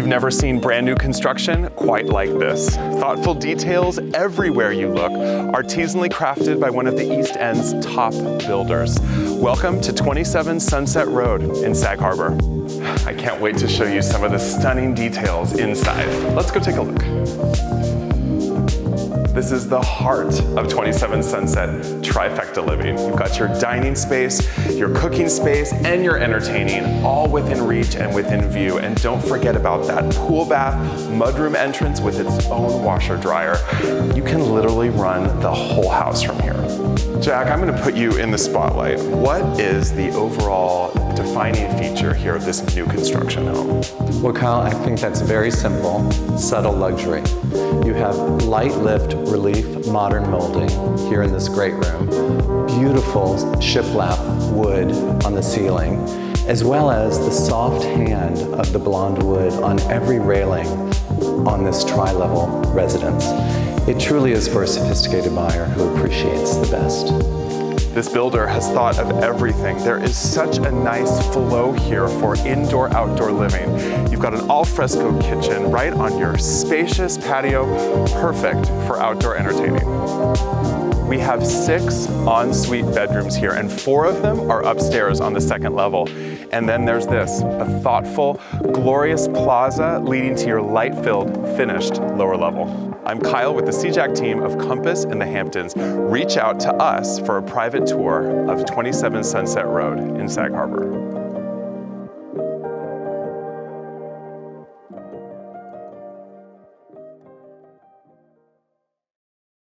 You've never seen brand new construction quite like this. Thoughtful details everywhere you look, artisanally crafted by one of the East End's top builders. Welcome to 27 Sunset Road in Sag Harbor. I can't wait to show you some of the stunning details inside. Let's go take a look. This is the heart of 27 Sunset trifecta living. You've got your dining space, your cooking space, and your entertaining, all within reach and within view. And don't forget about that pool bath, mudroom entrance with its own washer dryer. You can literally run the whole house from here. Jack, I'm gonna put you in the spotlight. What is the overall defining feature here of this new construction home? Well, Kyle, I think that's very simple, subtle luxury. You have light lift relief modern molding here in this great room, beautiful shiplap wood on the ceiling, as well as the soft hand of the blonde wood on every railing on this tri-level residence. It truly is for a sophisticated buyer who appreciates the best. This builder has thought of everything. There is such a nice flow here for indoor-outdoor living. You've got an al-fresco kitchen right on your spacious patio, perfect for outdoor entertaining. We have 6 ensuite bedrooms here, and 4 of them are upstairs on the 2nd level. And then there's this, a thoughtful, glorious plaza leading to your light-filled, finished lower level. I'm Kyle with the CJAC team of Compass in the Hamptons. Reach out to us for a private tour of 27 Sunset Road in Sag Harbor.